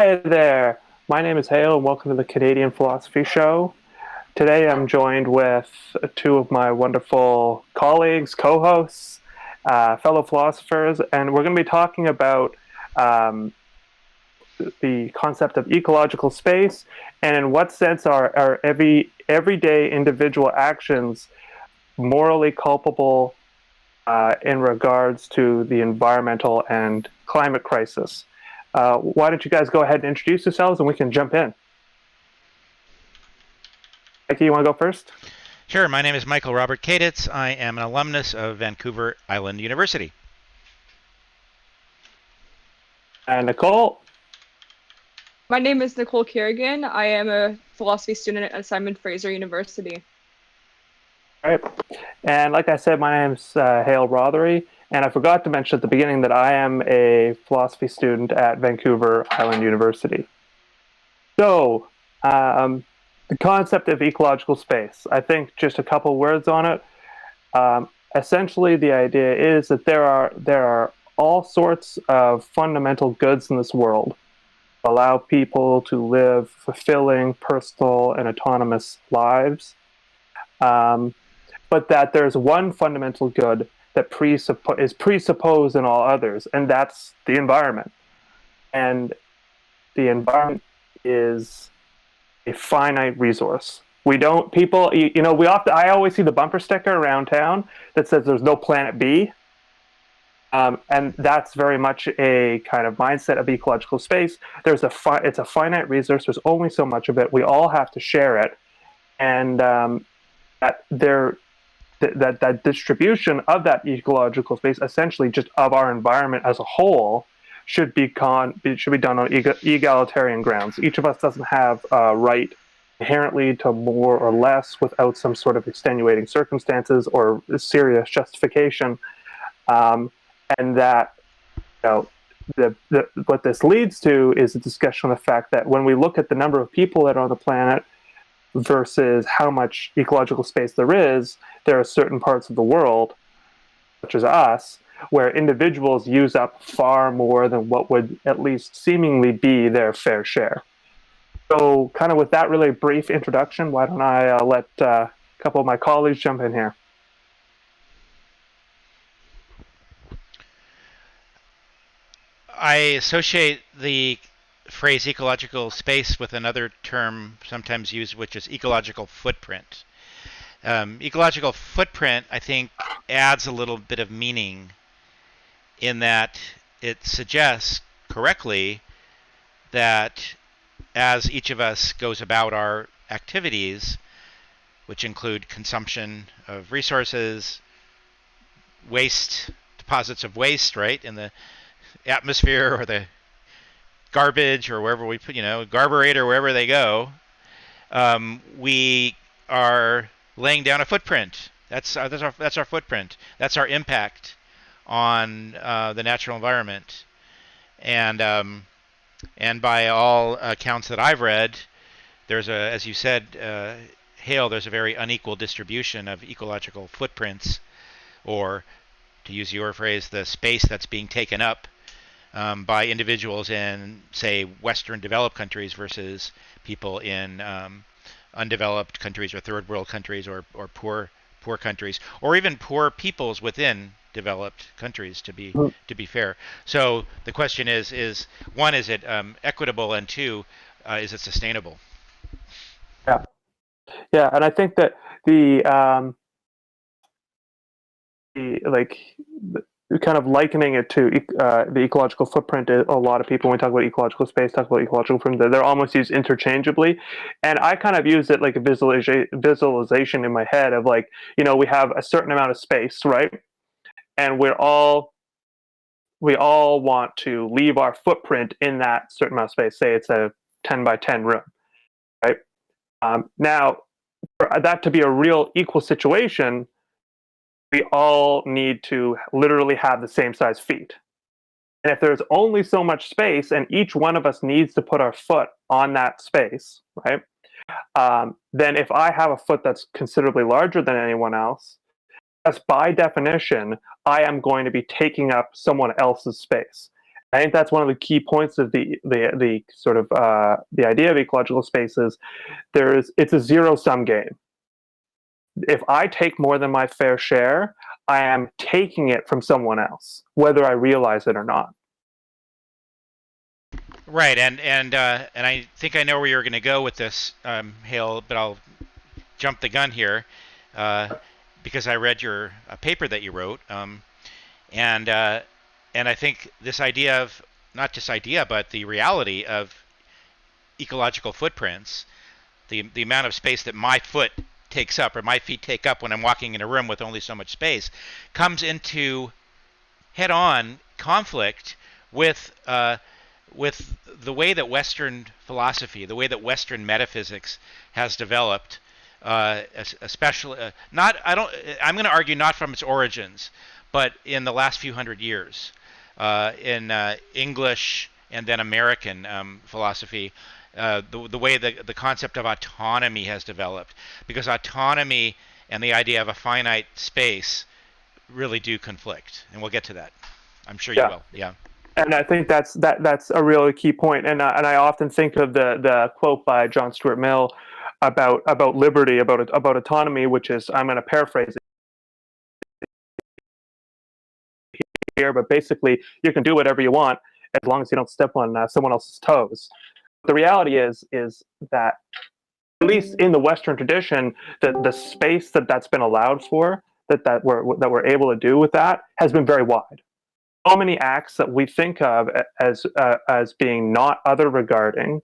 Hey there, my name is Hale and welcome to the Canadian Philosophy Show. Today I'm joined with two of my wonderful colleagues, co-hosts, fellow philosophers, and we're going to be talking about um, the concept of ecological space and in what sense are everyday individual actions morally culpable in regards to the environmental and climate crisis. Why don't you guys go ahead and introduce yourselves and we can jump in. Mikey, you want to go first? Sure. My name is Michael Robert Caditz. I am an alumnus of Vancouver Island University. And Nicole? My name is Nicole Kirigin. I am a philosophy student at Fraser University. All right. And like I said, my name's Hale Rothery, and I forgot to mention at the beginning that I am a philosophy student at Vancouver Island University. So, the concept of ecological space, I think just a couple words on it. Essentially, the idea is that there are all sorts of fundamental goods in this world that allow people to live fulfilling, personal, and autonomous lives. But that there's one fundamental good that is presupposed in all others, and that's the environment. And the environment is a finite resource. We don't, people, I always see the bumper sticker around town that says there's no planet B. And that's very much a kind of mindset of ecological space. It's a finite resource. There's only so much of it. We all have to share it. And that distribution of that ecological space, essentially just of our environment as a whole, should be done on egalitarian grounds. Each of us doesn't have a right inherently to more or less without some sort of extenuating circumstances or serious justification, and that what this leads to is a discussion of the fact that when we look at the number of people that are on the planet versus how much ecological space there are certain parts of the world, such as us, where individuals use up far more than what would at least seemingly be their fair share. So kind of with that really brief introduction, why don't I let a couple of my colleagues jump in here. I associate the phrase ecological space with another term sometimes used, which is ecological footprint. Ecological footprint, I think, adds a little bit of meaning in that it suggests correctly that as each of us goes about our activities, which include consumption of resources, waste, deposits of waste, right, in the atmosphere or the garbage or wherever we put, garburator, wherever they go, we are laying down a footprint. That's our footprint. That's our impact on the natural environment, and by all accounts that I've read, as you said, Hale, there's a very unequal distribution of ecological footprints, or to use your phrase, the space that's being taken up by individuals in, say, Western developed countries versus people in undeveloped countries or third world countries or poor countries, or even poor peoples within developed countries, to be fair. So the question is one, is it equitable, and two, is it sustainable? Yeah, and I think that the kind of likening it to the ecological footprint, a lot of people, when we talk about ecological space, talk about ecological footprint, they're almost used interchangeably. And I kind of use it like a visualization in my head of we have a certain amount of space, right? And we all want to leave our footprint in that certain amount of space. Say it's a 10 by 10 room, right? Now, for that to be a real equal situation, we all need to literally have the same size feet. And if there's only so much space and each one of us needs to put our foot on that space, right? Then if I have a foot that's considerably larger than anyone else, that's by definition, I am going to be taking up someone else's space. I think that's one of the key points of the sort of the idea of ecological spaces. It's a zero-sum game. If I take more than my fair share, I am taking it from someone else, whether I realize it or not. Right, and I think I know where you're going to go with this, Hale, but I'll jump the gun here because I read your paper that you wrote, and I think this idea of not just idea, but the reality of ecological footprints, the amount of space that my foot takes up or my feet take up when I'm walking in a room with only so much space, comes into head-on conflict with the way that Western philosophy, the way that Western metaphysics has developed, especially I'm going to argue not from its origins, but in the last few hundred years, in English and then American philosophy, the way the concept of autonomy has developed, because autonomy and the idea of a finite space really do conflict, and we'll get to that. I'm sure you will. Yeah. And I think that's a really key point. And I often think of the quote by John Stuart Mill about liberty, about autonomy, which is, I'm going to paraphrase it here, but basically you can do whatever you want as long as you don't step on someone else's toes. The reality is that, at least in the Western tradition, the space that's been allowed for, that we're able to do with that, has been very wide. So many acts that we think of as being not other regarding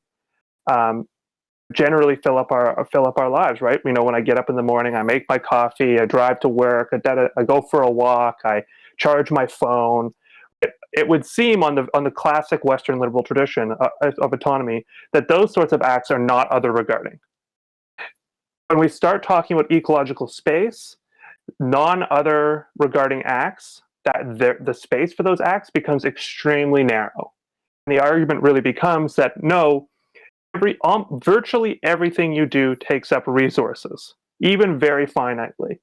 generally fill up our lives, right? You know, when I get up in the morning, I make my coffee, I drive to work, I go for a walk, I charge my phone. It would seem on the classic Western liberal tradition of autonomy that those sorts of acts are not other regarding. When we start talking about ecological space, non-other regarding acts, that the space for those acts becomes extremely narrow. And the argument really becomes that no, virtually everything you do takes up resources, even very finitely.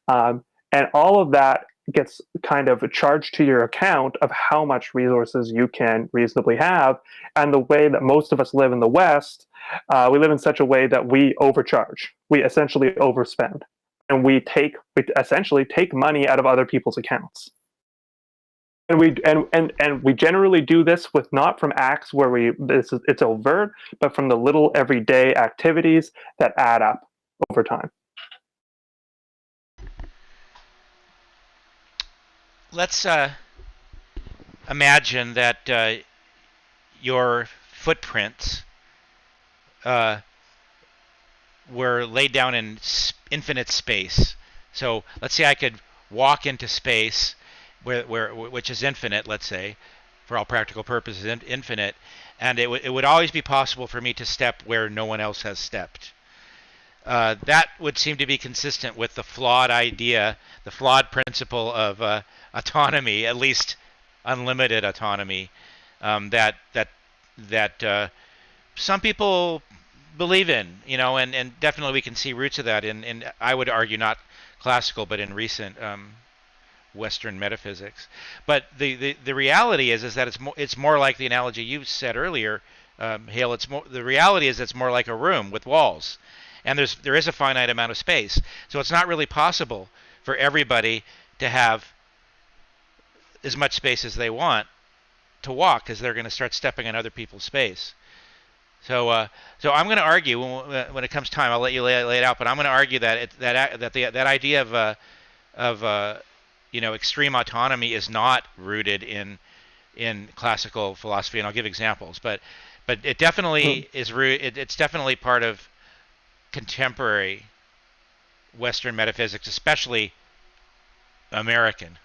And all of that gets kind of charged to your account of how much resources you can reasonably have. And the way that most of us live in the West, we live in such a way that we overcharge. We essentially overspend. And we essentially take money out of other people's accounts. And we generally do this with not from acts where it's overt, but from the little everyday activities that add up over time. Let's imagine that your footprints were laid down in infinite space. So let's say I could walk into space which is infinite, let's say, for all practical purposes, infinite, and it would always be possible for me to step where no one else has stepped. That would seem to be consistent with the flawed idea, the flawed principle of autonomy, at least unlimited autonomy, that some people believe in, you know, and definitely we can see roots of that in I would argue not classical, but in recent Western metaphysics. But the reality is that it's more like the analogy you said earlier, Hale. The reality is it's more like a room with walls, and there is a finite amount of space. So it's not really possible for everybody to have as much space as they want to walk, because they're going to start stepping on other people's space. So I'm going to argue when it comes time. I'll let you lay it out, but I'm going to argue that that idea of extreme autonomy is not rooted in classical philosophy, and I'll give examples. But it definitely is it's definitely part of contemporary Western metaphysics, especially American.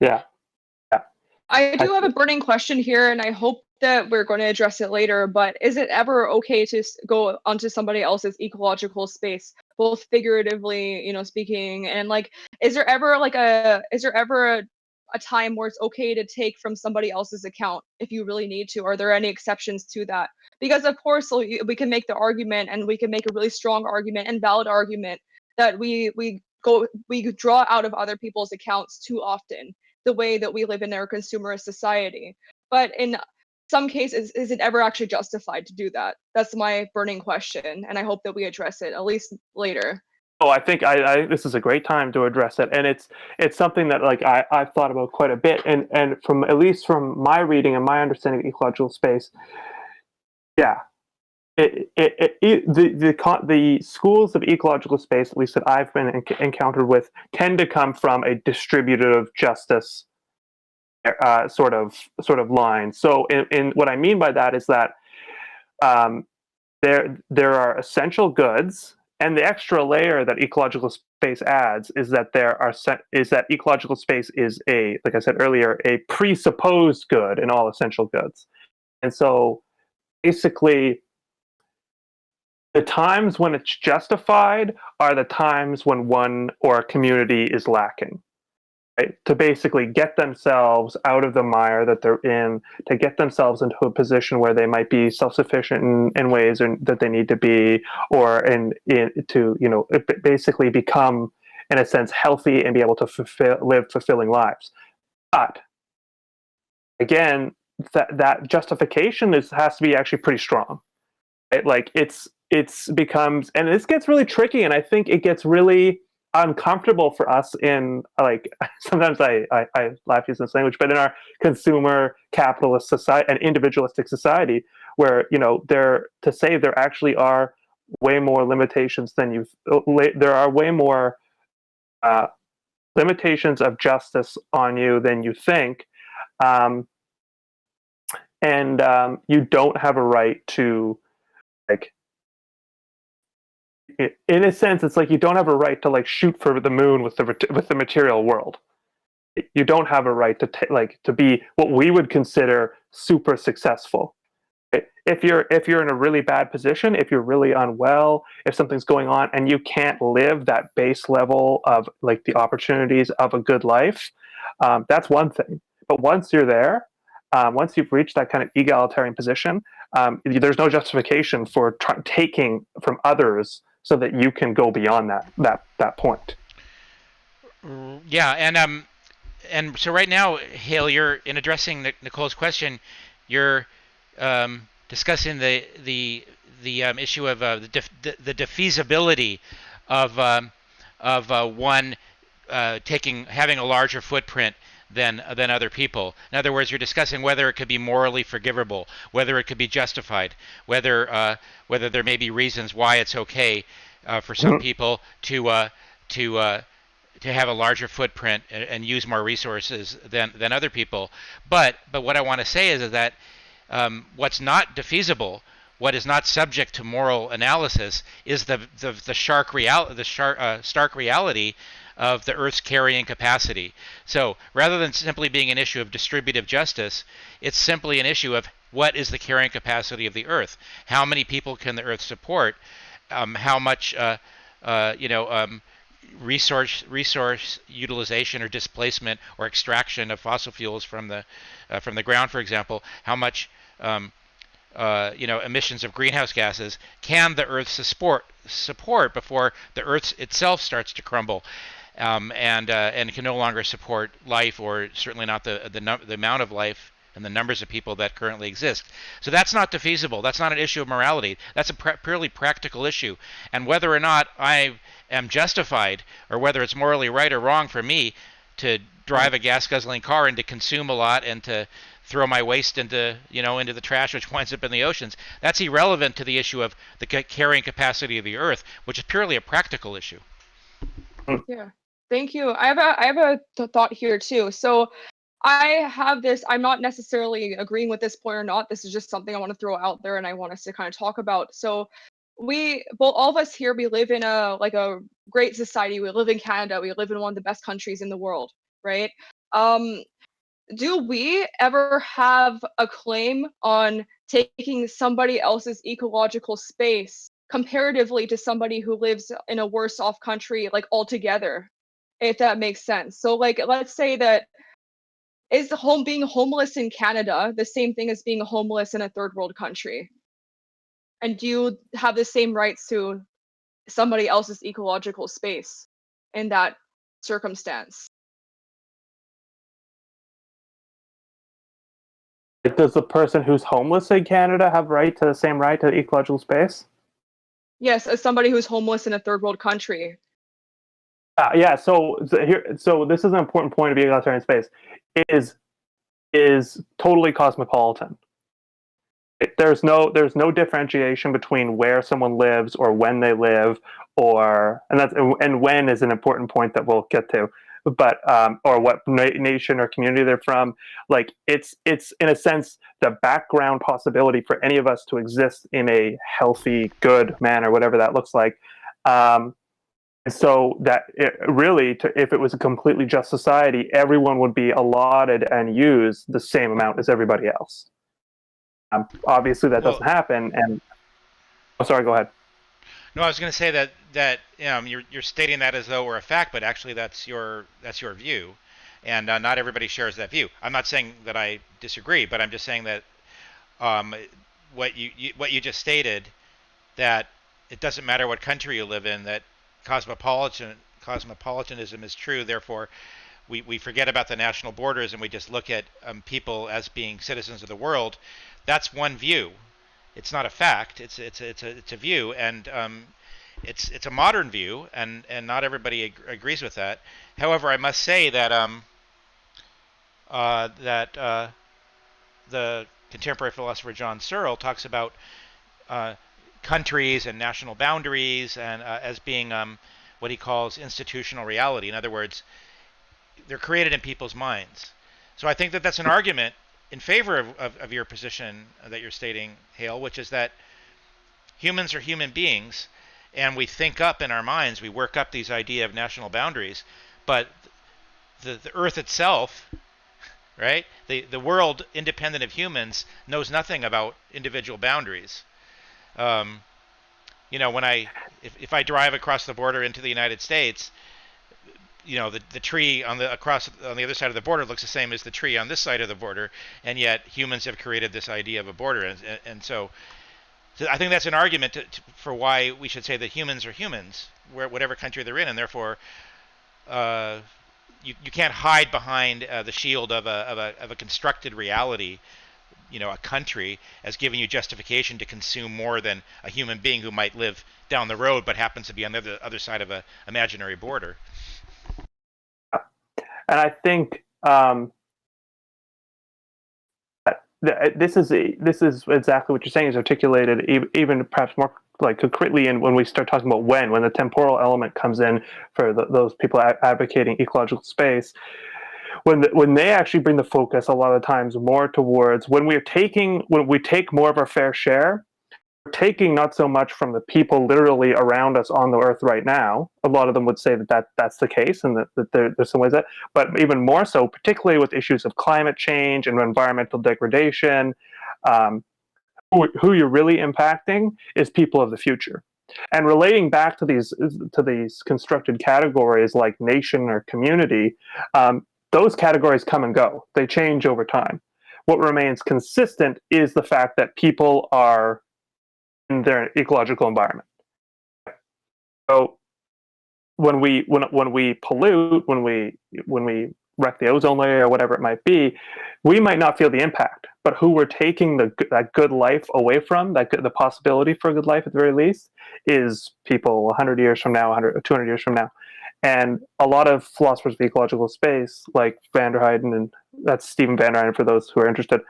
Yeah. I do have a burning question here, and I hope that we're going to address it later, but is it ever okay to go onto somebody else's ecological space, both figuratively, speaking, and is there ever a time where it's okay to take from somebody else's account if you really need to? Are there any exceptions to that? Because of course we can make the argument, and we can make a really strong argument and valid argument, that we draw out of other people's accounts too often. the way that we live in our consumerist society. But in some cases, is it ever actually justified to do that? That's my burning question, and I hope that we address it at least later. Oh, I think this is a great time to address it, and it's something that like I've thought about quite a bit, and from at least from my reading and my understanding of ecological space, yeah, the schools of ecological space, at least that I've been encountered with, tend to come from a distributive justice sort of line. So, in what I mean by that is that there are essential goods, and the extra layer that ecological space adds is that ecological space is like I said earlier, a presupposed good in all essential goods, and so basically the times when it's justified are the times when one or a community is lacking, right? To basically get themselves out of the mire that they're in, to get themselves into a position where they might be self-sufficient in ways that they need to be, or to basically become, in a sense, healthy and be able to live fulfilling lives. But again, that justification has to be actually pretty strong. Right? Like it's becomes, and this gets really tricky, and I think it gets really uncomfortable for us in, like, sometimes I laugh using this language, but in our consumer capitalist society and individualistic society, where there actually are way more limitations than there are way more limitations of justice on you than you think, and you don't have a right to, like, in a sense, it's like you don't have a right to, like, shoot for the moon with the material world. You don't have a right to be what we would consider super successful. If you're in a really bad position, if you're really unwell, if something's going on and you can't live that base level of, like, the opportunities of a good life, that's one thing. But once you're there, once you've reached that kind of egalitarian position, there's no justification for taking from others so that you can go beyond that point. Yeah, and so right now, Hale, you're in addressing Nicole's question. You're discussing the issue of the defeasibility of one having a larger footprint than other people. In other words, you're discussing whether it could be morally forgivable, whether it could be justified, whether there may be reasons why it's okay for some people to have a larger footprint and use more resources than other people. But what I want to say is that what's not defeasible, what is not subject to moral analysis, is the stark reality of the Earth's carrying capacity. So rather than simply being an issue of distributive justice, it's simply an issue of what is the carrying capacity of the Earth? How many people can the Earth support? How much resource utilization or displacement or extraction of fossil fuels from the ground, for example? How much emissions of greenhouse gases can the Earth support before the Earth itself starts to crumble? And can no longer support life, or certainly not the amount of life and the numbers of people that currently exist. So that's not defeasible. That's not an issue of morality. That's a purely practical issue. And whether or not I am justified, or whether it's morally right or wrong for me to drive a gas-guzzling car and to consume a lot and to throw my waste into the trash, which winds up in the oceans, that's irrelevant to the issue of the carrying capacity of the Earth, which is purely a practical issue. Yeah. Thank you. I have a thought here too. So I have this, I'm not necessarily agreeing with this point or not. This is just something I want to throw out there and I want us to kind of talk about. So all of us here, we live in a great society. We live in Canada. We live in one of the best countries in the world, right? Do we ever have a claim on taking somebody else's ecological space comparatively to somebody who lives in a worse off country, like, altogether, if that makes sense? So, like, let's say that is being homeless in Canada the same thing as being homeless in a third world country? And do you have the same rights to somebody else's ecological space in that circumstance? Like, does the person who's homeless in Canada have the same right to ecological space? Yes, as somebody who's homeless in a third world country. Yeah. So this is an important point of egalitarian space. It is totally cosmopolitan. There's no differentiation between where someone lives or when they live, and when is an important point that we'll get to, but or what nation or community they're from. Like it's in a sense the background possibility for any of us to exist in a healthy, good manner, whatever that looks like. So that if it was a completely just society, everyone would be allotted and use the same amount as everybody else. Obviously, that doesn't happen. And sorry, go ahead. No, I was going to say that you're stating that as though we're a fact, but actually that's your view, and not everybody shares that view. I'm not saying that I disagree, but I'm just saying that what you just stated, that it doesn't matter what country you live in, that cosmopolitanism is true. Therefore, we forget about the national borders and we just look at people as being citizens of the world. That's one view. It's not a fact. It's a view, and it's a modern view, and not everybody agrees with that. However, I must say that the contemporary philosopher John Searle talks about countries and national boundaries and as being what he calls institutional reality. In other words, they're created in people's minds. So I think that that's an argument in favor of your position that you're stating, Hale, which is that humans are human beings, and we think up in our minds, we work up these idea of national boundaries, but the Earth itself, right? The world, independent of humans, knows nothing about individual boundaries. When if I drive across the border into the United States, the tree on the other side of the border looks the same as the tree on this side of the border, and yet humans have created this idea of a border, and so I think that's an argument for why we should say that humans are humans, whatever country they're in, and therefore you can't hide behind the shield of a constructed reality, a country, as giving you justification to consume more than a human being who might live down the road but happens to be on the other side of an imaginary border. And I think this is exactly what you're saying is articulated even perhaps more like concretely in when we start talking about when the temporal element comes in for those people advocating ecological space. When they actually bring the focus a lot of times more towards when we take more of our fair share, we're taking not so much from the people literally around us on the earth right now. A lot of them would say that's the case, and that there's some ways that, but even more so, particularly with issues of climate change and environmental degradation, who you're really impacting is people of the future. And relating back to these constructed categories like nation or community, those categories come and go. They change over time. What remains consistent is the fact that people are in their ecological environment. So when we pollute, when we wreck the ozone layer or whatever it might be, we might not feel the impact. But who we're taking that good life away from, the possibility for a good life at the very least, is people 100 years from now, 200 years from now. And a lot of philosophers of ecological space, like van der Heyden, and that's Stephen van der Heyden for those who are interested,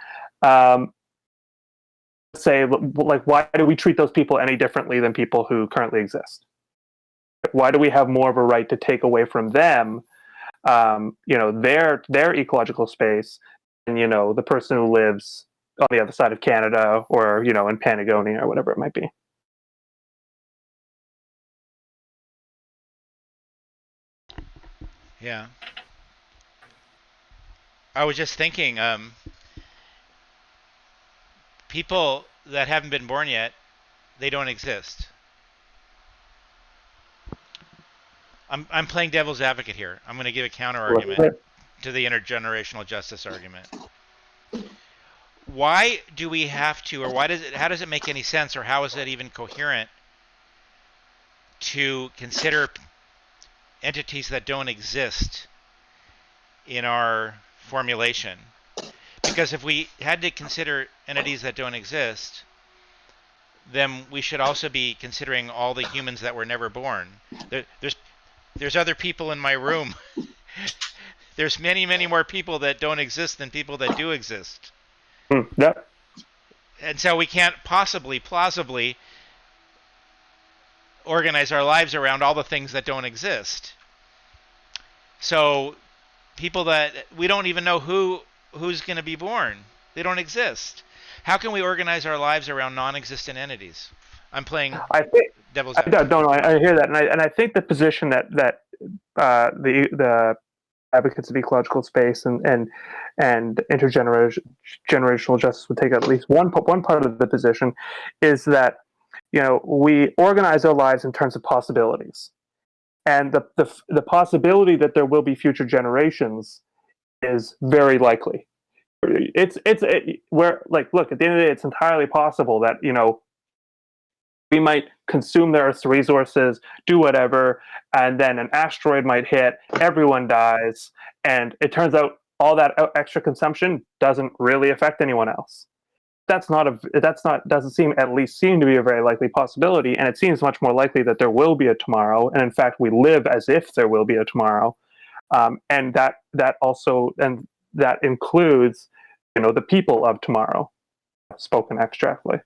say, like, why do we treat those people any differently than people who currently exist? Why do we have more of a right to take away from them, their ecological space than, the person who lives on the other side of Canada or, in Patagonia or whatever it might be? Yeah. I was just thinking, people that haven't been born yet, they don't exist. I'm playing devil's advocate here. I'm going to give a counter argument to the intergenerational justice argument. Why do we have to, or how does it make any sense, or how is it even coherent to consider entities that don't exist in our formulation? Because if we had to consider entities that don't exist, then we should also be considering all the humans that were never born. There's other people in my room. There's many, many more people that don't exist than people that do exist. Yep. And so we can't possibly, plausibly organize our lives around all the things that don't exist. So people that we don't even know who's going to be born. They don't exist. How can we organize our lives around non-existent entities? I'm playing devil's advocate. No, I hear that, and I think the position that the advocates of ecological space and intergenerational justice would take at least one part of the position is that we organize our lives in terms of possibilities, and the possibility that there will be future generations is very likely. Look, at the end of the day, it's entirely possible that we might consume the Earth's resources, do whatever, and then an asteroid might hit, everyone dies, and it turns out all that extra consumption doesn't really affect anyone else. Doesn't seem to be a very likely possibility, and it seems much more likely that there will be a tomorrow, and in fact we live as if there will be a tomorrow, and that includes the people of tomorrow, spoken abstractly.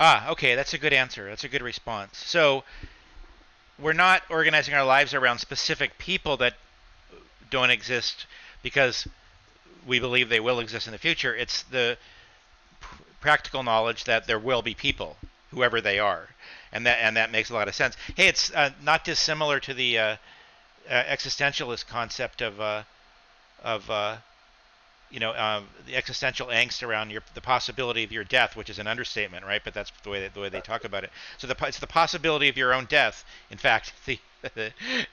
Okay, that's a good answer. That's a good response. So we're not organizing our lives around specific people that don't exist because we believe they will exist in the future. It's the practical knowledge that there will be people, whoever they are, and that makes a lot of sense. Hey, it's not dissimilar to the existentialist concept of the existential angst around the possibility of your death, which is an understatement, right? But that's the way they talk about it. So it's the possibility of your own death. In fact, the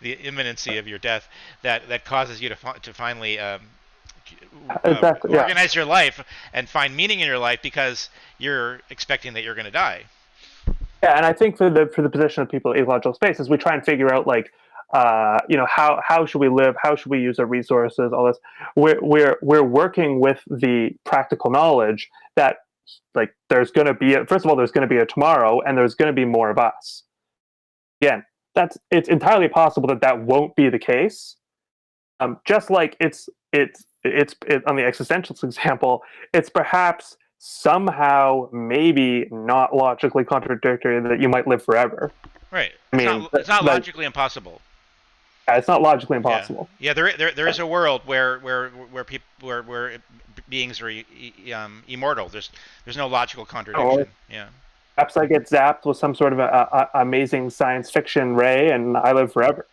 imminency of your death that causes you to finally organize your life and find meaning in your life because you're expecting that you're going to die. Yeah, and I think for the position of people in ecological spaces, we try and figure out how should we live, how should we use our resources, all this. We're working with the practical knowledge that there's going to be first of all there's going to be a tomorrow, and there's going to be more of us. Again, it's entirely possible that won't be the case. Just like it's on the existentialist example, it's perhaps somehow maybe not logically contradictory that you might live forever. Right. It's not logically impossible. It's not logically impossible. Yeah, there is a world where beings are immortal. There's no logical contradiction. Yeah. Perhaps I get zapped with some sort of a amazing science fiction ray, and I live forever.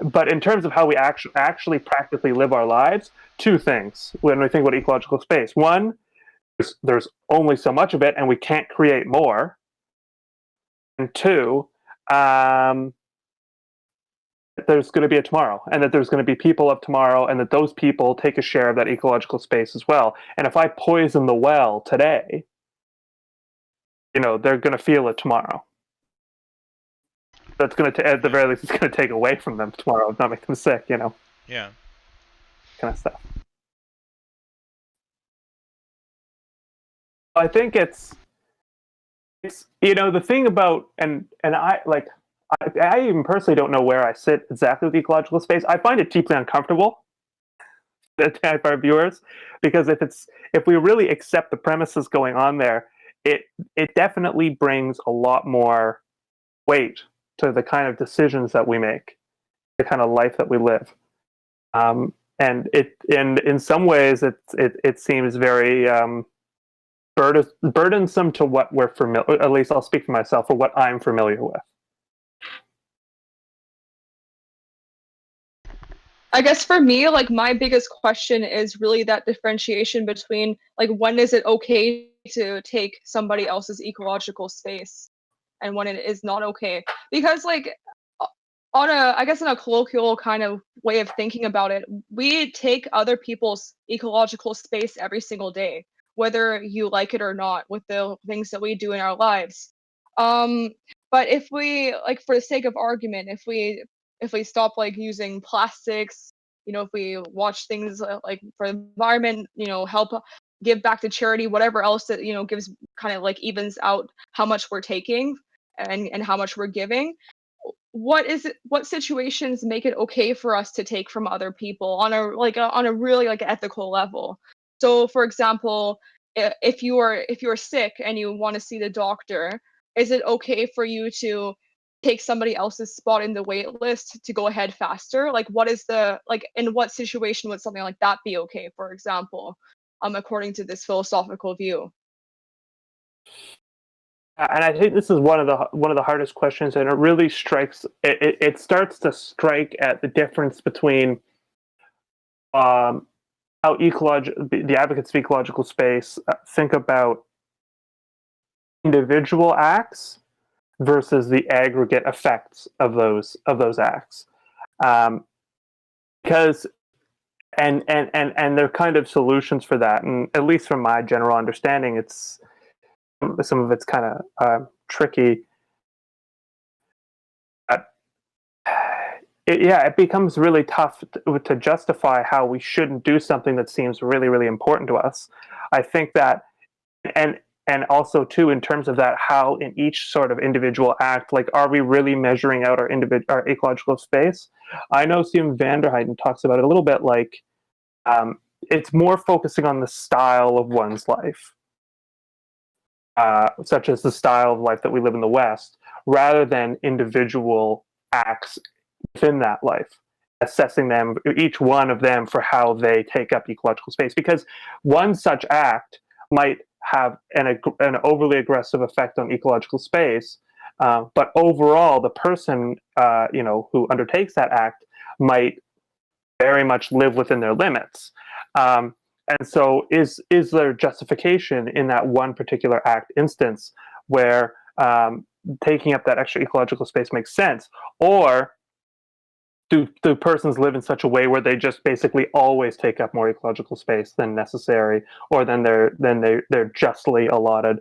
But in terms of how we actually practically live our lives, two things when we think about ecological space. One, there's only so much of it, and we can't create more. And two, there's going to be a tomorrow, and that there's going to be people of tomorrow, and that those people take a share of that ecological space as well. And if I poison the well today, they're going to feel it tomorrow. That's going to, at the very least, it's going to take away from them tomorrow, not make them sick. Yeah. Kind of stuff. I think it's the thing about and I even personally don't know where I sit exactly with the ecological space. I find it deeply uncomfortable for our viewers, because if we really accept the premises going on there, it definitely brings a lot more weight to the kind of decisions that we make, the kind of life that we live, and in some ways it seems very burdensome to what we're familiar. At least I'll speak for myself, for what I'm familiar with. I guess for me, my biggest question is really that differentiation between when is it okay to take somebody else's ecological space and when it is not okay. Because on a colloquial kind of way of thinking about it, we take other people's ecological space every single day, whether you like it or not, with the things that we do in our lives. But if we, for the sake of argument, if we stop using plastics, if we watch things like for the environment, help give back to charity, whatever else that gives kind of like evens out how much we're taking and how much we're giving. What situations make it okay for us to take from other people on a really like ethical level? So for example, if you're sick and you want to see the doctor, is it okay for you to take somebody else's spot in the wait list to go ahead faster? Like in what situation would something like that be okay, for example, according to this philosophical view? And I think this is one of the hardest questions, and it really it starts to strike at the difference between how the advocates of ecological space think about individual acts versus the aggregate effects of those acts, because and there are kind of solutions for that, and at least from my general understanding, it's some of it's kind of tricky. It becomes really tough to justify how we shouldn't do something that seems really, really important to us. I think that, and also too, in terms of that, how in each sort of individual act, like, are we really measuring out our ecological space? I know Steven van der Heyden talks about it a little bit, like it's more focusing on the style of one's life. Such as the style of life that we live in the West, rather than individual acts within that life, assessing them, each one of them, for how they take up ecological space. Because one such act might have an overly aggressive effect on ecological space, but overall, the person who undertakes that act might very much live within their limits. And so is there justification in that one particular act instance where taking up that extra ecological space makes sense? Or do persons live in such a way where they just basically always take up more ecological space than necessary, or than they're justly allotted,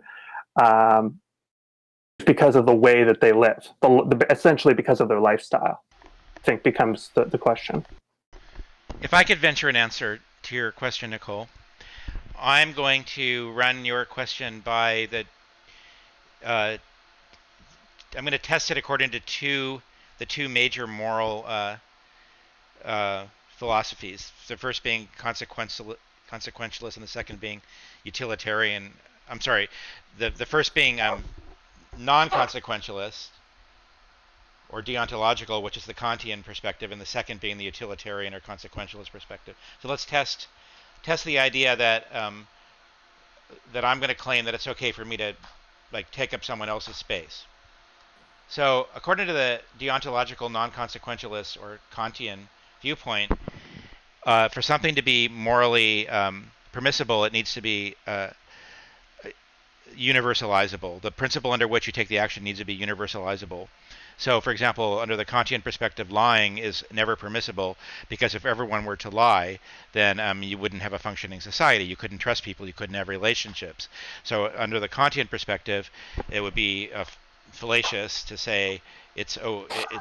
because of the way that they live, essentially because of their lifestyle, I think becomes the question. If I could venture an answer to your question, Nicole, I'm going to run your question by I'm going to test it according to the two major moral philosophies. The first being consequentialist, and the second being utilitarian. I'm sorry, the first being non-consequentialist or deontological, which is the Kantian perspective, and the second being the utilitarian or consequentialist perspective. So let's test the idea that that I'm going to claim that it's okay for me to take up someone else's space. So according to the deontological non-consequentialist or Kantian viewpoint, for something to be morally permissible, it needs to be universalizable. The principle under which you take the action needs to be universalizable. So, for example, under the Kantian perspective, lying is never permissible, because if everyone were to lie, then you wouldn't have a functioning society. You couldn't trust people. You couldn't have relationships. So under the Kantian perspective, it would be fallacious to say it's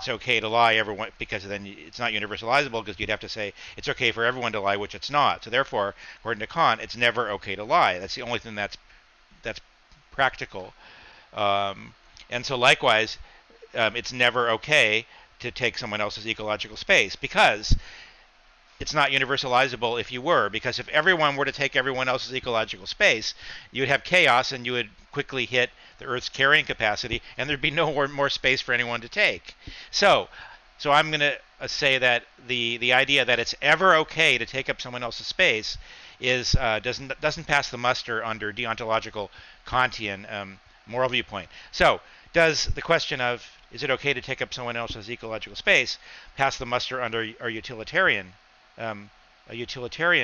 okay to lie, everyone, because then it's not universalizable, because you'd have to say it's okay for everyone to lie, which it's not. So therefore, according to Kant, it's never okay to lie. That's the only thing that's practical. And so likewise, it's never okay to take someone else's ecological space, because it's not universalizable if you were. Because if everyone were to take everyone else's ecological space, you would have chaos, and you would quickly hit the Earth's carrying capacity, and there'd be no more space for anyone to take. So I'm going to say that the idea that it's ever okay to take up someone else's space is doesn't pass the muster under deontological Kantian moral viewpoint. So does the question of is it okay to take up someone else's ecological space pass the muster under a utilitarian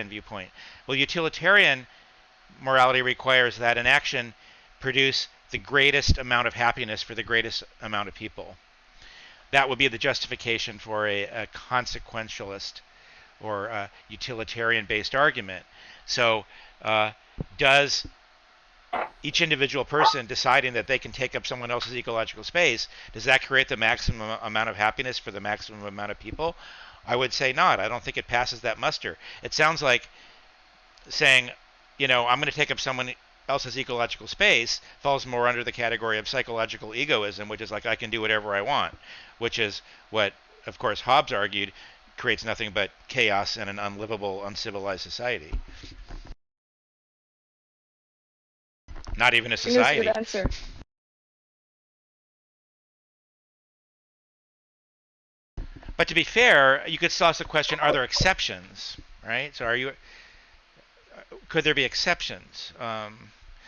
viewpoint? Well, utilitarian morality requires that an action produce the greatest amount of happiness for the greatest amount of people. That would be the justification for a consequentialist or a utilitarian-based argument. So does each individual person deciding that they can take up someone else's ecological space, does that create the maximum amount of happiness for the maximum amount of people? I would say not. I don't think it passes that muster. It sounds like saying, I'm going to take up someone else's ecological space falls more under the category of psychological egoism, which is like I can do whatever I want, which is what, of course, Hobbes argued creates nothing but chaos and an unlivable, uncivilized society. Not even a society. That's a good answer. But to be fair, you could still ask the question, are there exceptions, right? So could there be exceptions?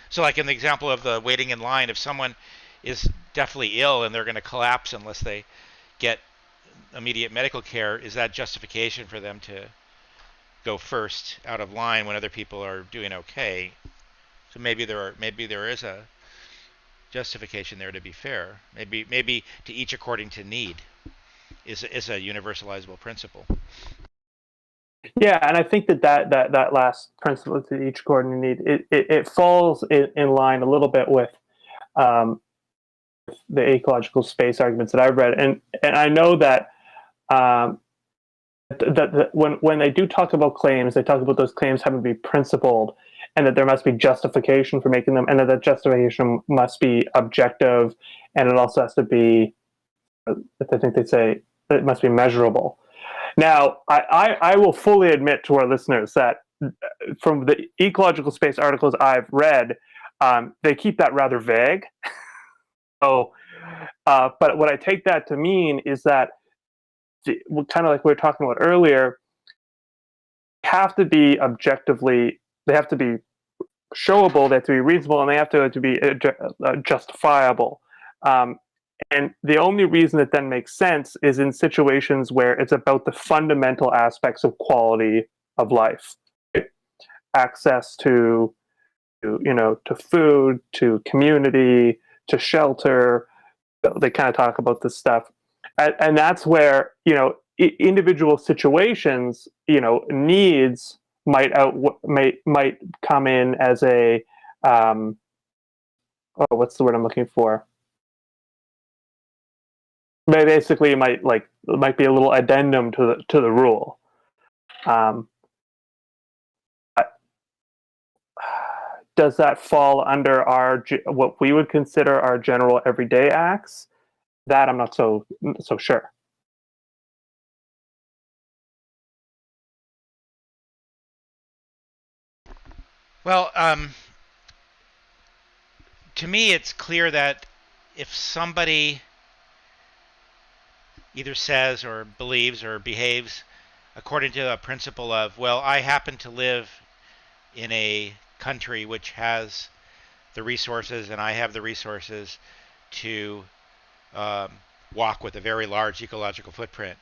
So like in the example of the waiting in line, if someone is definitely ill and they're going to collapse unless they get immediate medical care, is that justification for them to go first out of line when other people are doing okay? So maybe there is a justification there, to be fair. Maybe to each according to need is a universalizable principle. Yeah, and I think that last principle, to each according to need, it falls in line a little bit with the ecological space arguments that I've read, and I know that when they do talk about claims, they talk about those claims having to be principled, and that there must be justification for making them, and that justification must be objective, and it also has to be, I think they say, it must be measurable. Now, I will fully admit to our listeners that from the ecological space articles I've read, they keep that rather vague. So, but what I take that to mean is that, kind of like we were talking about earlier, have to be objectively, they have to be showable, they have to be reasonable, and they have to be justifiable. And the only reason it then makes sense is in situations where it's about the fundamental aspects of quality of life, right? Access to food, to community, to shelter. They kind of talk about this stuff, and that's where individual situations, needs might come in as a what's the word I'm looking for? Basically, it might be a little addendum to the rule. Does that fall under what we would consider our general everyday acts? That I'm not so sure. Well, to me, it's clear that if somebody either says or believes or behaves according to a principle of, well, I happen to live in a country which has the resources and I have the resources to walk with a very large ecological footprint,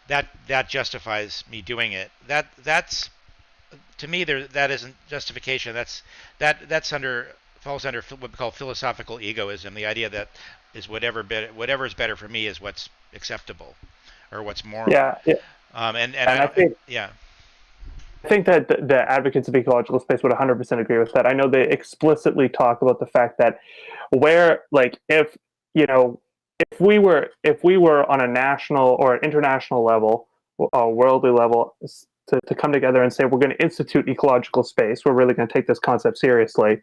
that justifies me doing it. That's to me, that isn't justification. Falls under what we call philosophical egoism. The idea that is whatever is better for me is what's acceptable, or what's moral. Yeah. And I think, yeah. I think that the advocates of ecological space would 100% agree with that. I know they explicitly talk about the fact that if we were on a national or an international level, a worldly level, to come together and say we're going to institute ecological space, we're really going to take this concept seriously.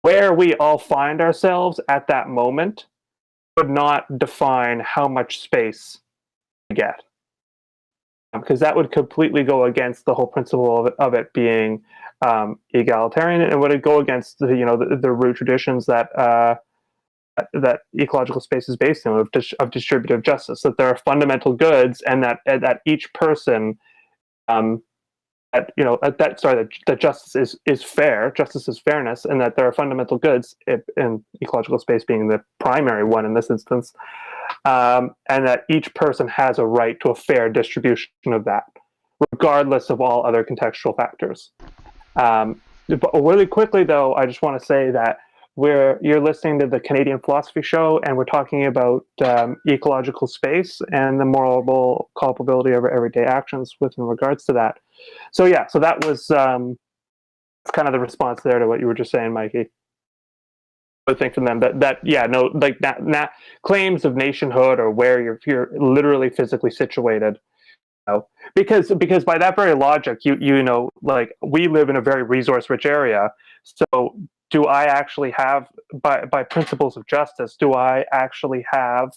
Where we all find ourselves at that moment would not define how much space we get, because that would completely go against the whole principle of it being egalitarian, and would go against the root traditions that ecological space is based on of distributive justice. That there are fundamental goods, and that each person that justice is fair, justice is fairness, and that there are fundamental goods, in ecological space being the primary one in this instance, and that each person has a right to a fair distribution of that, regardless of all other contextual factors. But really quickly, though, I just want to say that you're listening to the Canadian Philosophy Show, and we're talking about ecological space and the moral culpability of everyday actions within regards to that. So that was it's kind of the response there to what you were just saying, Mikey. I think from them that yeah, no, like that claims of nationhood or where you're literally physically situated. Because by that very logic, you know, like we live in a very resource rich area. So do I actually have, by principles of justice, do I actually have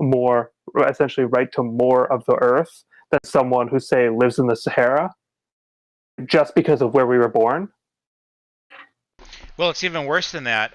more, essentially right to more of the earth than someone who, say, lives in the Sahara just because of where we were born? Well, it's even worse than that.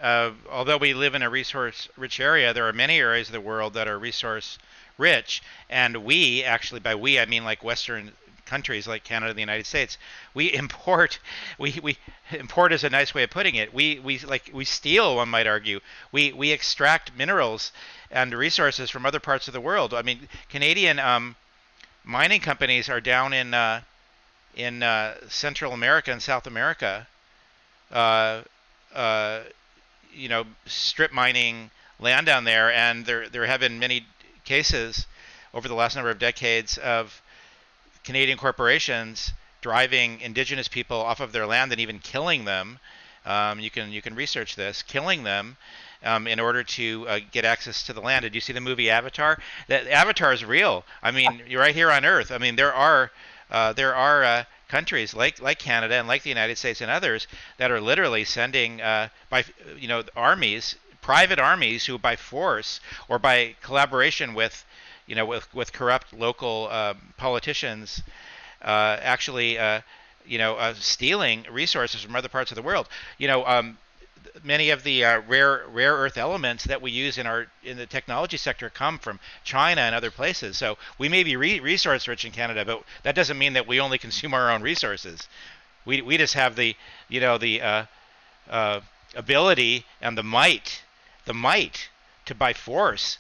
Although we live in a resource-rich area, there are many areas of the world that are resource-rich, and we, actually, by we I mean like Western countries like Canada, the United States, we import. We import is a nice way of putting it. We steal, one might argue. We extract minerals and resources from other parts of the world. I mean, Canadian mining companies are down in Central America and South America. You know, strip mining land down there, and there have been many cases over the last number of decades of Canadian corporations driving indigenous people off of their land and even killing them. You can research this, killing them in order to get access to the land. Did you see the movie Avatar? That Avatar is real. I mean, you're right here on Earth. I mean, there are countries like Canada and like the United States and others that are literally sending armies, private armies, who by force or by collaboration with with corrupt local politicians actually stealing resources from other parts of the world. Many of the rare earth elements that we use in the technology sector come from China and other places. So we may be resource rich in Canada, but that doesn't mean that we only consume our own resources. We just have the ability and the might to by force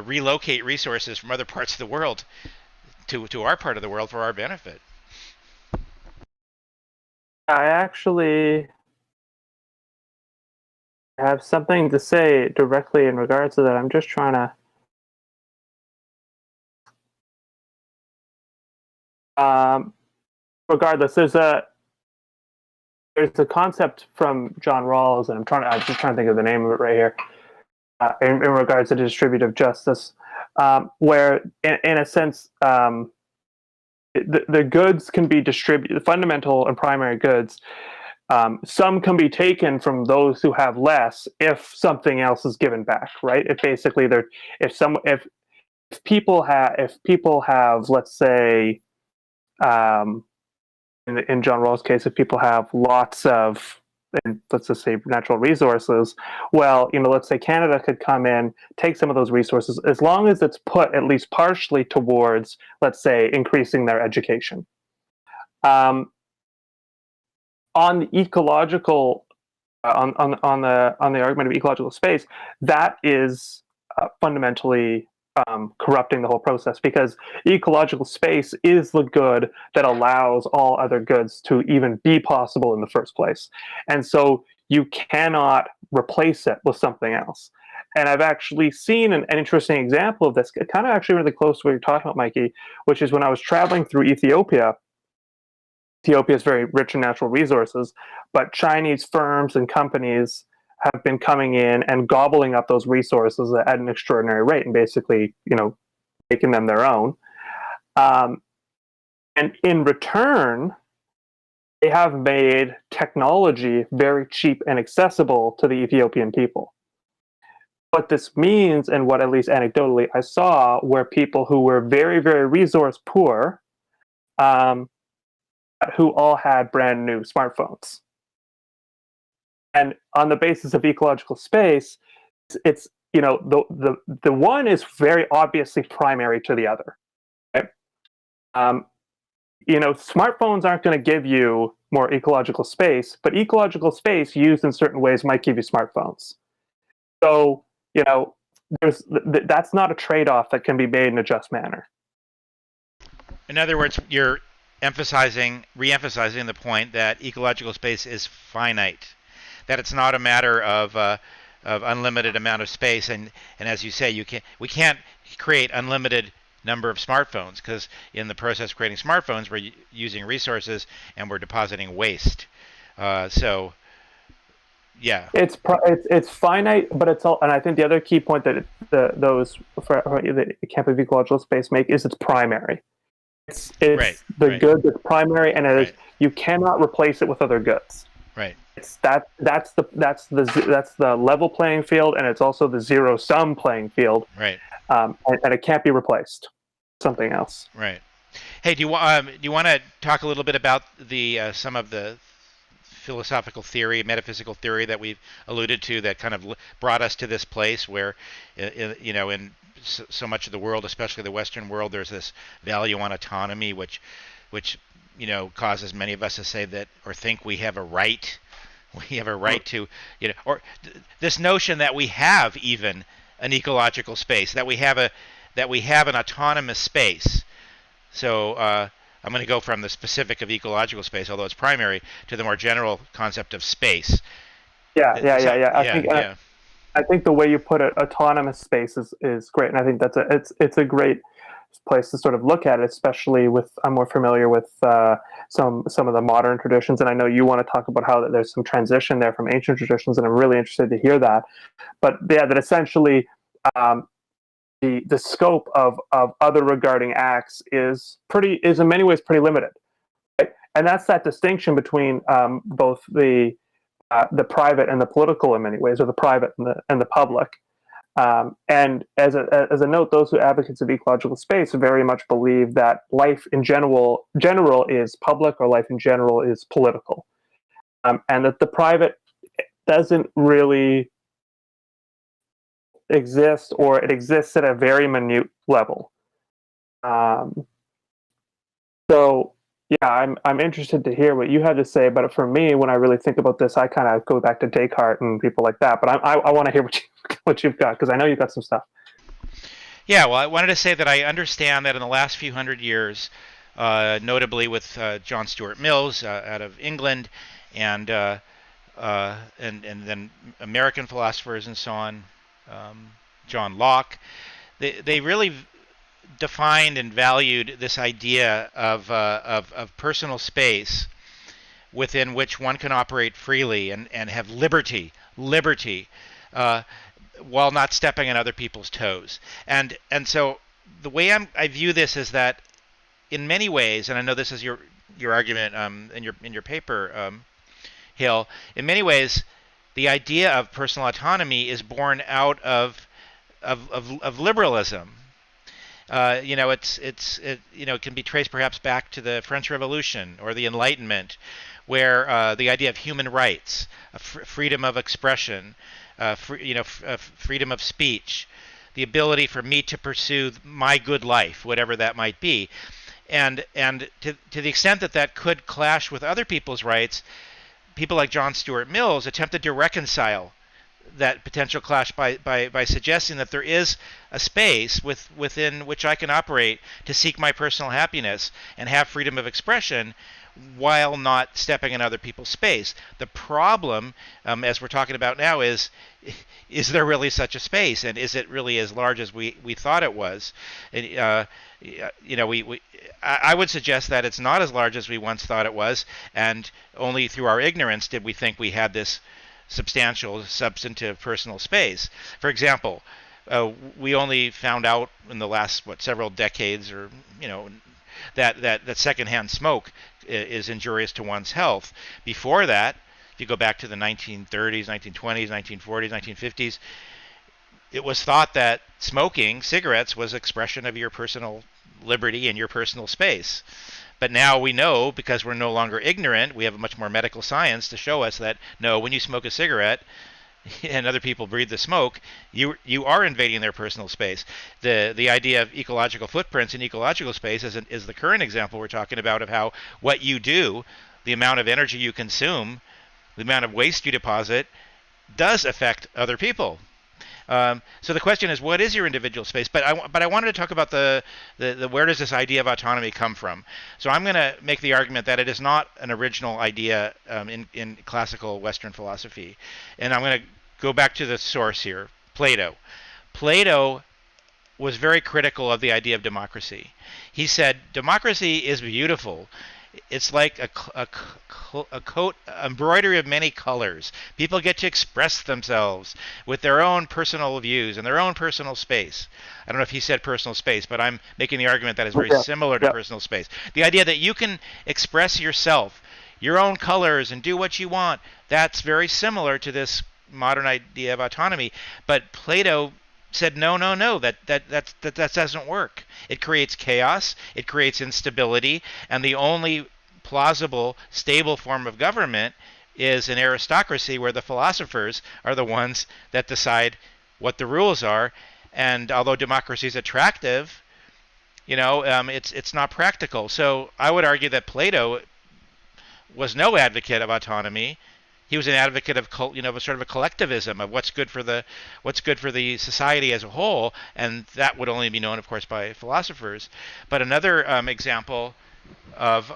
relocate resources from other parts of the world to our part of the world for our benefit. I actually have something to say directly in regards to that. I'm just trying to regardless, there's a concept from John Rawls, and I'm just trying to think of the name of it right here, in regards to distributive justice, where in a sense the goods can be distributed, the fundamental and primary goods. Some can be taken from those who have less if something else is given back, right? If basically if people have, let's say, in John Rawls' case, if people have lots of, and let's just say, natural resources, well, let's say Canada could come in, take some of those resources, as long as it's put at least partially towards, let's say, increasing their education. On the ecological, on the argument of ecological space, that is fundamentally corrupting the whole process, because ecological space is the good that allows all other goods to even be possible in the first place, and so you cannot replace it with something else. And I've actually seen an interesting example of this, kind of actually really close to what you're talking about, Mikey, which is when I was traveling through Ethiopia. Ethiopia is very rich in natural resources, but Chinese firms and companies have been coming in and gobbling up those resources at an extraordinary rate, and basically, making them their own. And in return, they have made technology very cheap and accessible to the Ethiopian people. What this means, and what at least anecdotally I saw, were people who were very, very resource poor, who all had brand new smartphones. And on the basis of ecological space, it's the one is very obviously primary to the other. Right? Smartphones aren't going to give you more ecological space, but ecological space used in certain ways might give you smartphones. So that's not a trade-off that can be made in a just manner. In other words, you're re-emphasizing the point that ecological space is finite, that it's not a matter of unlimited amount of space, and as you say, we can't create unlimited number of smartphones, because in the process of creating smartphones, we're using resources and we're depositing waste. So yeah, it's finite, but it's all. And I think the other key point that the camp of ecological space make is it's primary. right, It's the right, good that's primary, and it is right, you cannot replace it with other goods. right, It's that's the level playing field, and it's also the zero sum playing field, right, and it can't be replaced. Something else. right. Hey, do you want to talk a little bit about the some of the philosophical theory, metaphysical theory that we've alluded to that kind of brought us to this place where, in so much of the world, especially the Western world, there's this value on autonomy, which causes many of us to say that or think we have a right. We have a right to, or this notion that we have even an ecological space, that we have an autonomous space. So I'm going to go from the specific of ecological space, although it's primary, to the more general concept of space. Yeah. Yeah. I think the way you put it, autonomous space is great, and I think it's a great place to sort of look at it, especially with I'm more familiar with some of the modern traditions, and I know you want to talk about how there's some transition there from ancient traditions, and I'm really interested to hear that. But yeah, that essentially the scope of other regarding acts is in many ways pretty limited, right? And that's that distinction between both the private and the political in many ways, or the private and the public. And as a note, those who advocates of ecological space very much believe that life in general is public, or life in general is political, and that the private doesn't really exist, or it exists at a very minute level. So yeah, I'm interested to hear what you have to say. But for me, when I really think about this, I kind of go back to Descartes and people like that. But I want to hear what you've got, because I know you've got some stuff. Yeah, well, I wanted to say that I understand that in the last few hundred years, notably with John Stuart Mills out of England, and then American philosophers and so on, John Locke, they really defined and valued this idea of personal space within which one can operate freely and have liberty, while not stepping on other people's toes. And so the way I view this is that in many ways, and I know this is your argument in your paper, Hale, in many ways, the idea of personal autonomy is born out of liberalism. It can be traced perhaps back to the French Revolution or the Enlightenment, where the idea of human rights, freedom of expression, freedom of speech, the ability for me to pursue my good life, whatever that might be, and to the extent that could clash with other people's rights, people like John Stuart Mills attempted to reconcile that potential clash by suggesting that there is a space within which I can operate to seek my personal happiness and have freedom of expression while not stepping in other people's space. The problem, as we're talking about now, is there really such a space, and is it really as large as we thought it was? And, I would suggest that it's not as large as we once thought it was, and only through our ignorance did we think we had this substantial, substantive personal space. For example, we only found out in the last several decades, or that secondhand smoke is injurious to one's health. Before that, if you go back to the 1930s, 1920s, 1940s, 1950s, it was thought that smoking cigarettes was expression of your personal liberty and your personal space. But now we know, because we're no longer ignorant, we have much more medical science to show us that no, when you smoke a cigarette and other people breathe the smoke, you are invading their personal space. The idea of ecological footprints in ecological space is the current example we're talking about, of how what you do, the amount of energy you consume, the amount of waste you deposit, does affect other people. So the question is, what is your individual space? But I wanted to talk about the where does this idea of autonomy come from? So I'm going to make the argument that it is not an original idea in classical Western philosophy, and I'm going to go back to the source here, Plato. Plato was very critical of the idea of democracy. He said democracy is beautiful It's like a coat embroidery of many colors. People get to express themselves with their own personal views and their own personal space. I don't know if he said personal space, but I'm making the argument that is very Yeah. similar to Yeah. personal space. The idea that you can express yourself, your own colors, and do what you want, that's very similar to this modern idea of autonomy. But Plato said no, no, no, that doesn't work. It creates chaos, it creates instability, and the only plausible, stable form of government is an aristocracy where the philosophers are the ones that decide what the rules are. And although democracy is attractive, it's not practical. So I would argue that Plato was no advocate of autonomy. He was an advocate of sort of a collectivism of what's good for the society as a whole, and that would only be known, of course, by philosophers. But another example of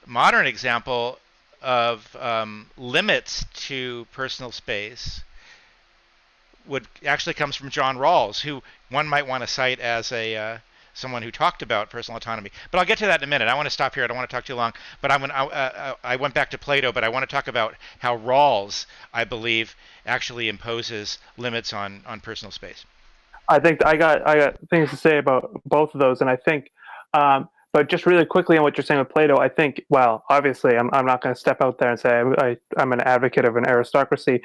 modern example of limits to personal space would actually comes from John Rawls, who one might want to cite as a someone who talked about personal autonomy. But I'll get to that in a minute. I want to stop here. I don't want to talk too long. But I went back to Plato, but I want to talk about how Rawls, I believe, actually imposes limits on personal space. I think I got things to say about both of those, and I think, but just really quickly on what you're saying with Plato, I think, well, obviously, I'm not going to step out there and say I'm an advocate of an aristocracy.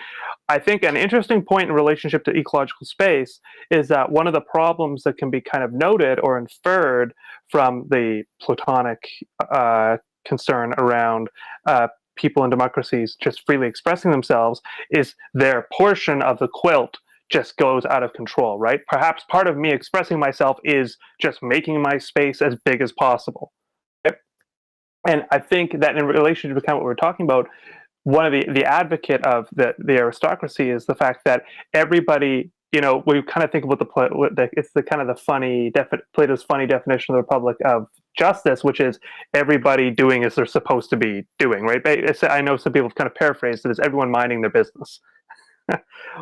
I think an interesting point in relationship to ecological space is that one of the problems that can be kind of noted or inferred from the Platonic concern around people in democracies just freely expressing themselves is their portion of the quilt just goes out of control, right? Perhaps part of me expressing myself is just making my space as big as possible. Right? And I think that in relation to kind of what we're talking about, one of the advocate of the aristocracy is the fact that everybody, we kind of think about it's the kind of the funny Plato's funny definition of the Republic of justice, which is everybody doing as they're supposed to be doing, right? I know some people have kind of paraphrased it as everyone minding their business,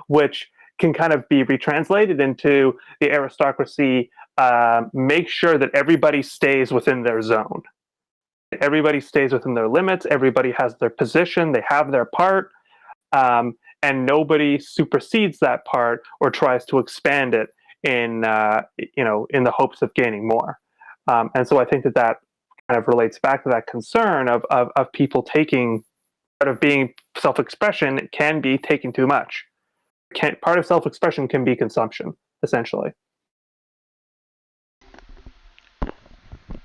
which can kind of be retranslated into the aristocracy make sure that everybody stays within their zone. Everybody stays within their limits. Everybody has their position. They have their part, and nobody supersedes that part or tries to expand it in the hopes of gaining more. And so I think that kind of relates back to that concern of people taking part of being self-expression can be taking too much. Part of self-expression can be consumption, essentially.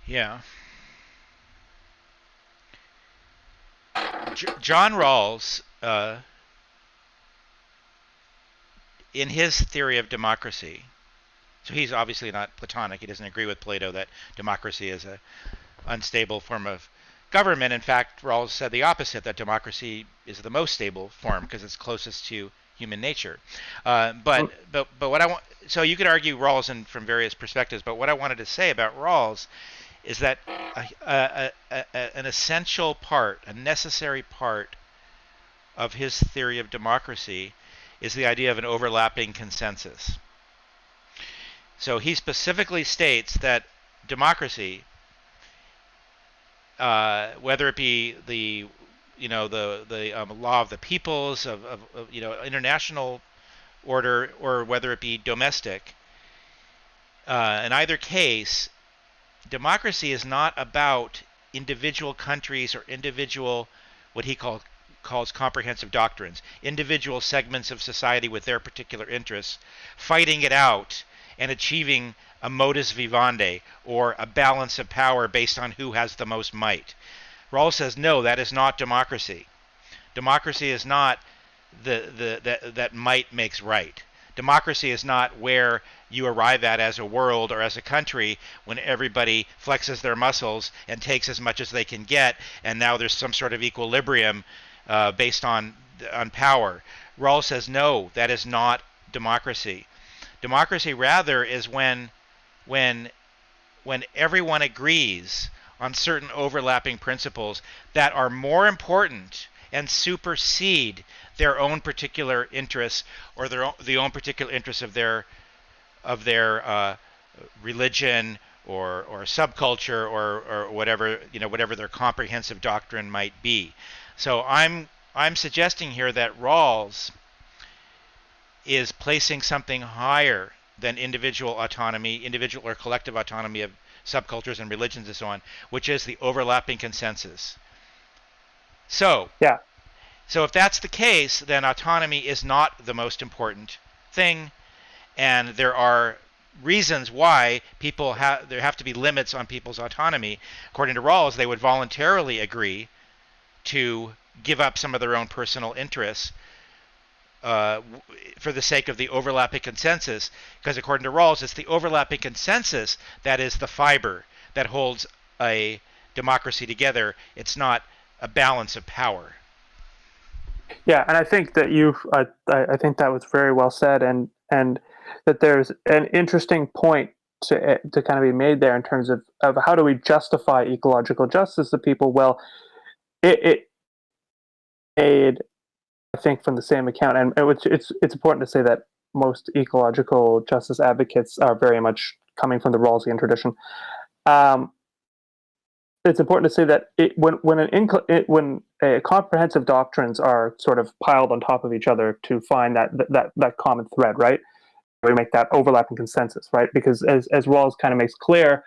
Yeah. John Rawls, in his theory of democracy, so he's obviously not Platonic. He doesn't agree with Plato that democracy is an unstable form of government. In fact, Rawls said the opposite, that democracy is the most stable form because it's closest to human nature. But what I want, so you could argue Rawls from various perspectives, but what I wanted to say about Rawls is that an essential part, a necessary part of his theory of democracy is the idea of an overlapping consensus. So he specifically states that democracy, whether it be the law of the peoples of international order, or whether it be domestic, in either case, democracy is not about individual countries or individual, what he calls comprehensive doctrines, individual segments of society with their particular interests, fighting it out and achieving a modus vivendi, or a balance of power based on who has the most might. Rawls says, no, that is not democracy. Democracy is not that might makes right. Democracy is not where you arrive at as a world or as a country when everybody flexes their muscles and takes as much as they can get, and now there's some sort of equilibrium based on power. Rawls says, no, that is not democracy. Democracy, rather, is when everyone agrees on certain overlapping principles that are more important and supersede their own particular interests, or the own particular interests of their religion or subculture or whatever, whatever their comprehensive doctrine might be. So I'm suggesting here that Rawls is placing something higher than individual autonomy, individual or collective autonomy of subcultures and religions and so on, which is the overlapping consensus. So if that's the case, then autonomy is not the most important thing, and there are reasons why there have to be limits on people's autonomy. According to Rawls, they would voluntarily agree to give up some of their own personal interests for the sake of the overlapping consensus, because according to Rawls, it's the overlapping consensus that is the fiber that holds a democracy together. It's not a balance of power. Yeah, and I think that I think that was very well said, and that there's an interesting point to kind of be made there in terms of how do we justify ecological justice to people. Well, it made, I think, from the same account, and it's important to say that most ecological justice advocates are very much coming from the Rawlsian tradition. It's important to say that when comprehensive doctrines are sort of piled on top of each other to find that common thread, right? We make that overlapping consensus, right? Because as Rawls kind of makes clear,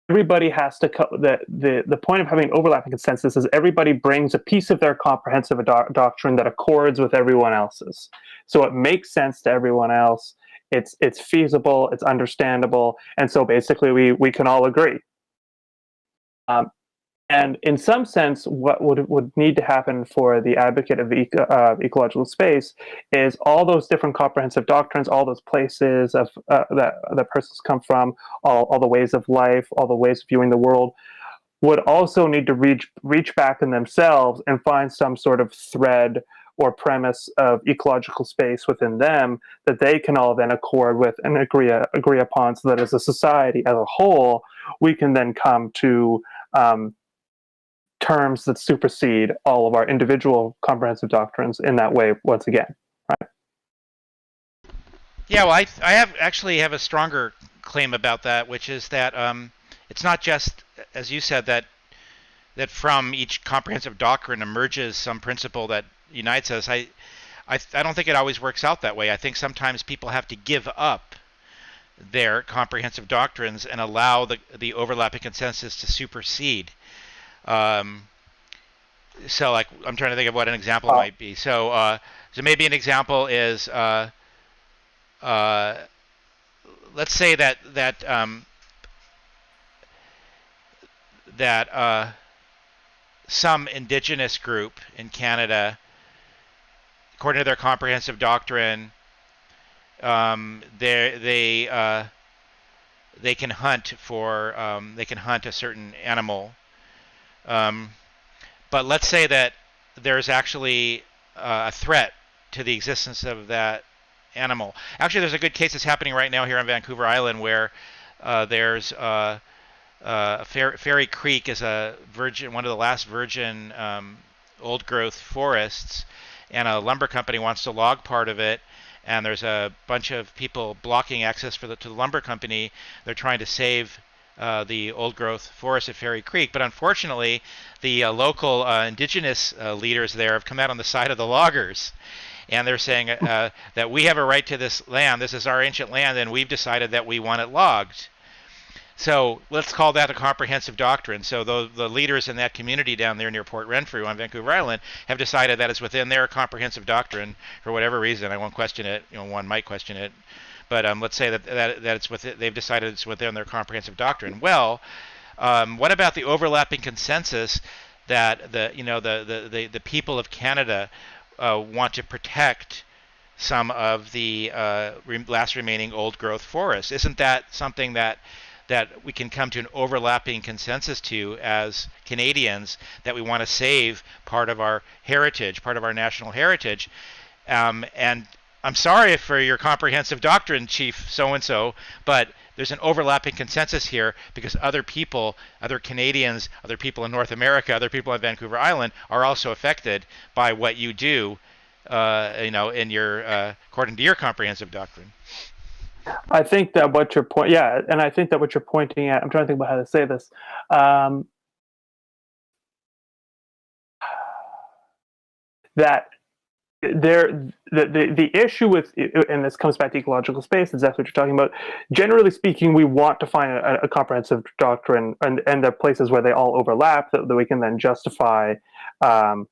everybody has to the point of having overlapping consensus is everybody brings a piece of their comprehensive doctrine that accords with everyone else's, so it makes sense to everyone else. It's feasible, it's understandable, and so basically we can all agree. And in some sense, what would need to happen for the advocate of the ecological space is all those different comprehensive doctrines, all those places of that persons come from, all the ways of life, all the ways of viewing the world, would also need to reach back in themselves and find some sort of thread or premise of ecological space within them that they can all then accord with and agree upon, so that as a society as a whole, we can then come to terms that supersede all of our individual comprehensive doctrines in that way once again, right? Yeah, well, I have a stronger claim about that, which is that it's not just, as you said, that from each comprehensive doctrine emerges some principle that unites us. I don't think it always works out that way. I think sometimes people have to give up their comprehensive doctrines and allow the overlapping consensus to supersede. So, like, I'm trying to think of what an example might be. So maybe an example is, let's say that some indigenous group in Canada, according to their comprehensive doctrine, they can hunt a certain animal. But let's say that there's actually a threat to the existence of that animal. Actually, there's a good case that's happening right now here on Vancouver Island where there's Fairy Creek is one of the last virgin old-growth forests, and a lumber company wants to log part of it, and there's a bunch of people blocking access to the lumber company. They're trying to save the old-growth forest at Fairy Creek, but unfortunately, the local indigenous leaders there have come out on the side of the loggers, and they're saying that we have a right to this land. This is our ancient land, and we've decided that we want it logged. So let's call that a comprehensive doctrine. So the leaders in that community down there near Port Renfrew on Vancouver Island have decided that it's within their comprehensive doctrine for whatever reason. I won't question it. One might question it, but let's say that it's they've decided it's within their comprehensive doctrine. Well, what about the overlapping consensus that the people of Canada want to protect some of the last remaining old-growth forests? Isn't that something that we can come to an overlapping consensus to as Canadians, that we want to save part of our heritage, part of our national heritage? And I'm sorry for your comprehensive doctrine, Chief so-and-so, but there's an overlapping consensus here because other people, other Canadians, other people in North America, other people on Vancouver Island are also affected by what you do, in your according to your comprehensive doctrine. I think that what you're and I think that what you're pointing at, I'm trying to think about how to say this. That the issue with, and this comes back to ecological space, is that's what you're talking about. Generally speaking, we want to find a comprehensive doctrine, and the places where they all overlap, that we can then justify, that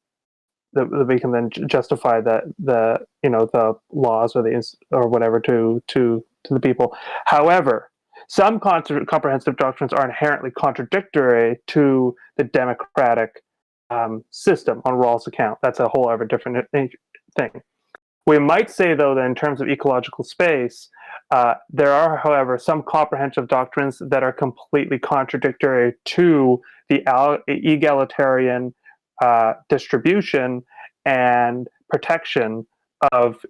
we can then justify the laws or whatever to the people. However, some comprehensive doctrines are inherently contradictory to the democratic system on Rawls' account. That's a whole other different thing. We might say, though, that in terms of ecological space, there are, however, some comprehensive doctrines that are completely contradictory to the egalitarian distribution and protection of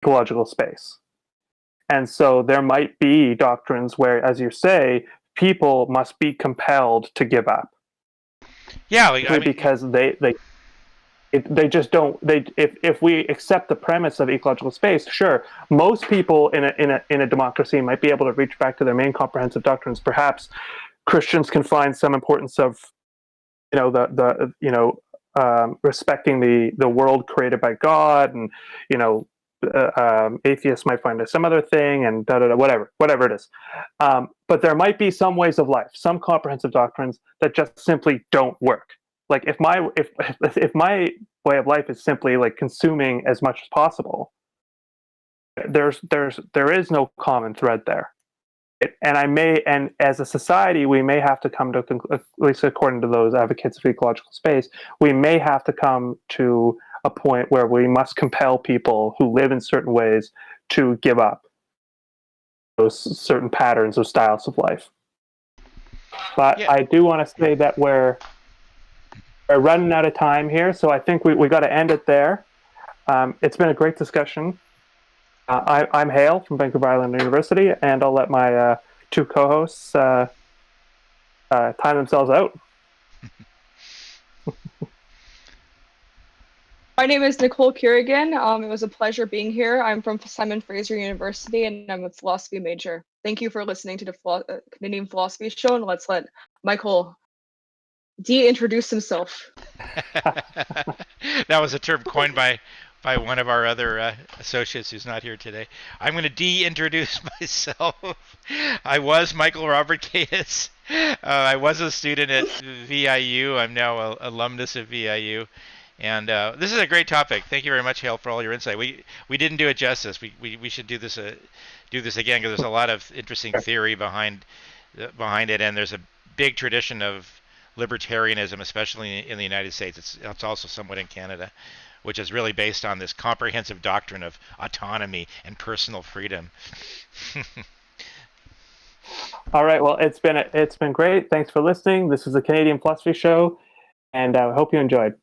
ecological space. And so there might be doctrines where, as you say, people must be compelled to give up. Yeah, because they just don't. If we accept the premise of ecological space, sure, most people in a democracy might be able to reach back to their main comprehensive doctrines. Perhaps Christians can find some importance of, respecting the world created by God, and atheists might find some other thing, and whatever it is. But there might be some ways of life, some comprehensive doctrines that just simply don't work. Like if my way of life is simply like consuming as much as possible, there is no common thread there. And as a society, we may have to come to, at least according to those advocates of ecological space, we may have to come to a point where we must compel people who live in certain ways to give up those certain patterns or styles of life. But I do want to say that we're running out of time here, so I think we got to end it there. It's been a great discussion. I'm Hale from Vancouver Island University, and I'll let my two co-hosts time themselves out. My name is Nicole Kirigin. It was a pleasure being here. I'm from Simon Fraser University, and I'm a philosophy major. Thank you for listening to the Canadian Philosophy Show, and let's let Michael de-introduce himself. That was a term coined by one of our other associates who's not here today. I'm going to de-introduce myself. I was Michael Robert Caditz. I was a student at VIU. I'm now an alumnus of VIU. And this is a great topic. Thank you very much, Hale, for all your insight. We didn't do it justice. We should do this again, because there's a lot of interesting theory behind it, and there's a big tradition of libertarianism, especially in the United States. It's also somewhat in Canada, which is really based on this comprehensive doctrine of autonomy and personal freedom. All right. Well, it's been great. Thanks for listening. This is the Canadian Philosophy Show, and I hope you enjoyed.